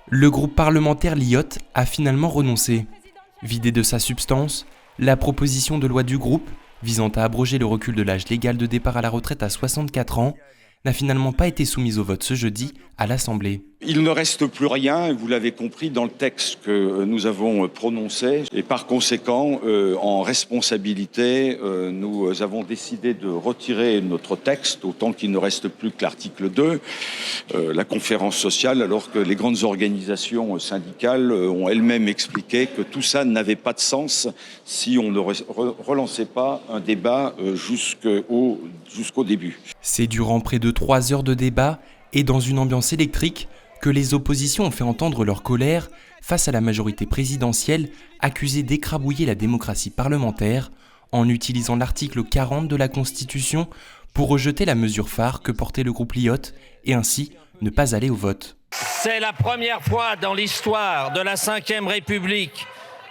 Le groupe parlementaire LIOT a finalement renoncé. Vidée de sa substance, la proposition de loi du groupe, visant à abroger le recul de l'âge légal de départ à la retraite à 64 ans, n'a finalement pas été soumise au vote ce jeudi à l'Assemblée. Il ne reste plus rien, vous l'avez compris, dans le texte que nous avons prononcé. Et par conséquent, en responsabilité, nous avons décidé de retirer notre texte, autant qu'il ne reste plus que l'article 2, la conférence sociale, alors que les grandes organisations syndicales ont elles-mêmes expliqué que tout ça n'avait pas de sens si on ne relançait pas un débat jusqu'au début. C'est durant près de 3 heures de débat et dans une ambiance électrique que les oppositions ont fait entendre leur colère face à la majorité présidentielle accusée d'écrabouiller la démocratie parlementaire en utilisant l'article 40 de la Constitution pour rejeter la mesure phare que portait le groupe LIOT et ainsi ne pas aller au vote. C'est la première fois dans l'histoire de la Ve République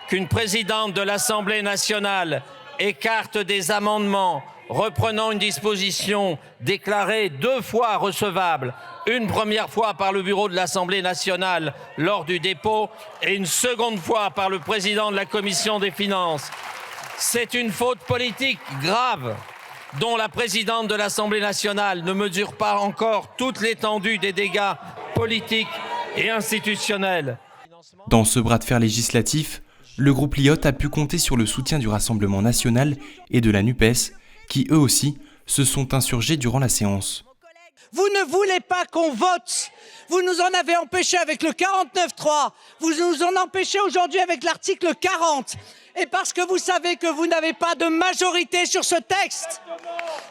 qu'une présidente de l'Assemblée nationale écarte des amendements reprenant une disposition déclarée 2 fois recevable, une première fois par le bureau de l'Assemblée nationale lors du dépôt et une seconde fois par le président de la Commission des finances. C'est une faute politique grave dont la présidente de l'Assemblée nationale ne mesure pas encore toute l'étendue des dégâts politiques et institutionnels. Dans ce bras de fer législatif, le groupe LIOT a pu compter sur le soutien du Rassemblement national et de la NUPES, qui eux aussi se sont insurgés durant la séance. Vous ne voulez pas qu'on vote. Vous nous en avez empêché avec le 49.3. Vous nous en empêchez aujourd'hui avec l'article 40. Et parce que vous savez que vous n'avez pas de majorité sur ce texte.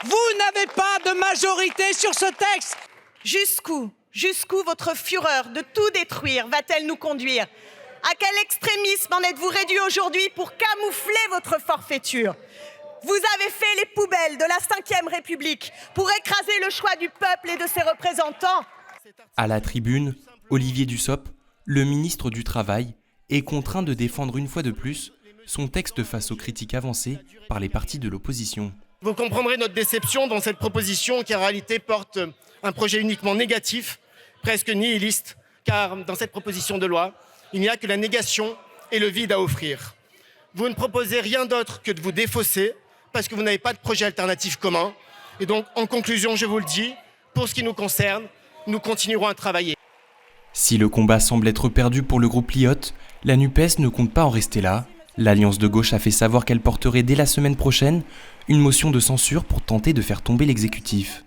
Vous n'avez pas de majorité sur ce texte. Jusqu'où votre fureur de tout détruire va-t-elle nous conduire? À quel extrémisme en êtes-vous réduit aujourd'hui pour camoufler votre forfaiture? Vous avez fait les poubelles de la Ve République pour écraser le choix du peuple et de ses représentants. À la tribune, Olivier Dussopt, le ministre du Travail, est contraint de défendre une fois de plus son texte face aux critiques avancées par les partis de l'opposition. Vous comprendrez notre déception dans cette proposition qui en réalité porte un projet uniquement négatif, presque nihiliste, car dans cette proposition de loi, il n'y a que la négation et le vide à offrir. Vous ne proposez rien d'autre que de vous défausser, parce que vous n'avez pas de projet alternatif commun. Et donc, en conclusion, je vous le dis, pour ce qui nous concerne, nous continuerons à travailler. Si le combat semble être perdu pour le groupe LIOT, la NUPES ne compte pas en rester là. L'Alliance de gauche a fait savoir qu'elle porterait dès la semaine prochaine une motion de censure pour tenter de faire tomber l'exécutif.